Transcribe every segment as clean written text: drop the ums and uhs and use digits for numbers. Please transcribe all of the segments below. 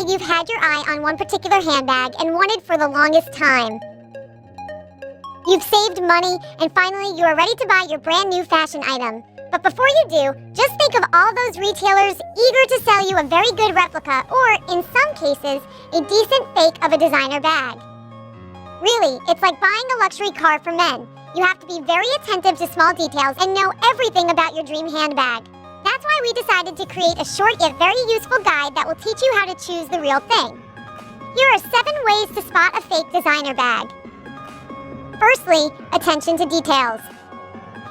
say you've had your eye on one particular handbag and wanted for the longest time. You've saved money, and finally you are ready to buy your brand new fashion item. But before you do, just think of all those retailers eager to sell you a very good replica or, in some cases, a decent fake of a designer bag. Really, it's like buying a luxury car for men. You have to be very attentive to small details and know everything about your dream handbag. That's why we decided to create a short yet very useful guide that will teach you how to choose the real thing. Here are 7 ways to spot a fake designer bag. Firstly, attention to details.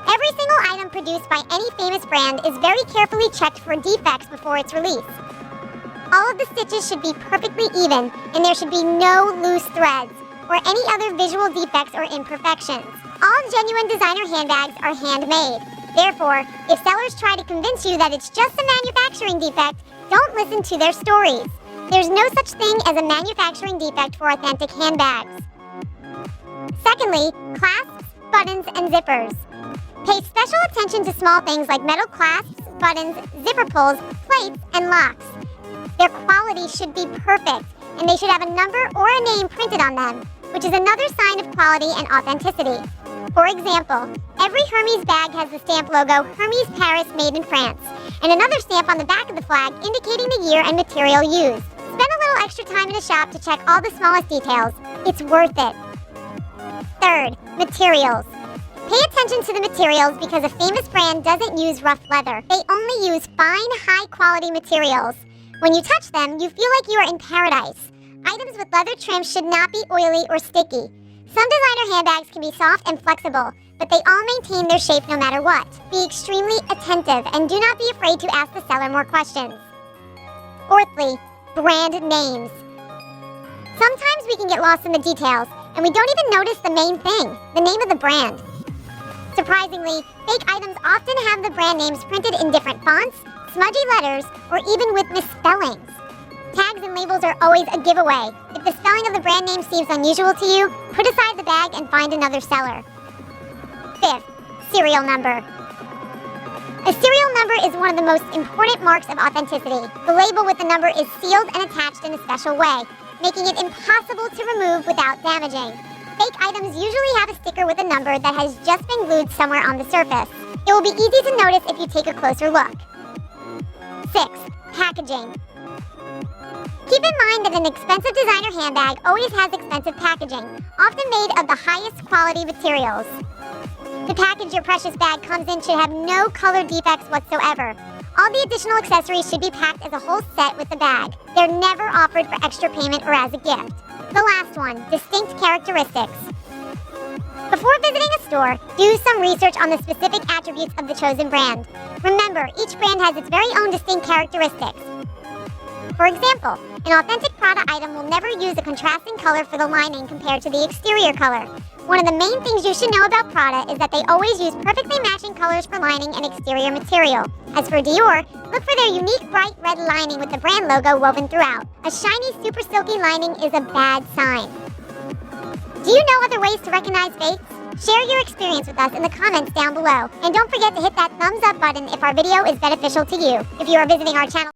Every single item produced by any famous brand is very carefully checked for defects before its release. All of the stitches should be perfectly even, and there should be no loose threads or any other visual defects or imperfections. All genuine designer handbags are handmade. Therefore, if sellers try to convince you that it's just a manufacturing defect, don't listen to their stories. There's no such thing as a manufacturing defect for authentic handbags. Secondly, clasps, buttons, and zippers. Pay special attention to small things like metal clasps, buttons, zipper pulls, plates, and locks. Their quality should be perfect, and they should have a number or a name printed on them, which is another sign of quality and authenticity. For example, every Hermes bag has the stamp logo Hermes Paris Made in France, and another stamp on the back of the flag indicating the year and material used. Spend a little extra time in a shop to check all the smallest details. It's worth it. Third, materials. Pay attention to the materials because a famous brand doesn't use rough leather. They only use fine, high-quality materials. When you touch them, you feel like you are in paradise. Items with leather trim should not be oily or sticky. Some designer handbags can be soft and flexible, but they all maintain their shape no matter what. Be extremely attentive and do not be afraid to ask the seller more questions. Fourthly, brand names. Sometimes we can get lost in the details, and we don't even notice the main thing, the name of the brand. Surprisingly, fake items often have the brand names printed in different fonts, smudgy letters, or even with misspellings. Tags and labels are always a giveaway. If the spelling of the brand name seems unusual to you, put aside the bag and find another seller. Fifth, serial number. A serial number is one of the most important marks of authenticity. The label with the number is sealed and attached in a special way, making it impossible to remove without damaging. Fake items usually have a sticker with a number that has just been glued somewhere on the surface. It will be easy to notice if you take a closer look. 6. Packaging. Keep in mind that an expensive designer handbag always has expensive packaging, often made of the highest quality materials. The package your precious bag comes in should have no color defects whatsoever. All the additional accessories should be packed as a whole set with the bag. They're never offered for extra payment or as a gift. The last one, distinct characteristics. Before visiting a store, do some research on the specific attributes of the chosen brand. Remember, each brand has its very own distinct characteristics. For example, an authentic Prada item will never use a contrasting color for the lining compared to the exterior color. One of the main things you should know about Prada is that they always use perfectly matching colors for lining and exterior material. As for Dior, look for their unique bright red lining with the brand logo woven throughout. A shiny, super silky lining is a bad sign. Do you know other ways to recognize fakes? Share your experience with us in the comments down below. And don't forget to hit that thumbs up button if our video is beneficial to you. If you are visiting our channel,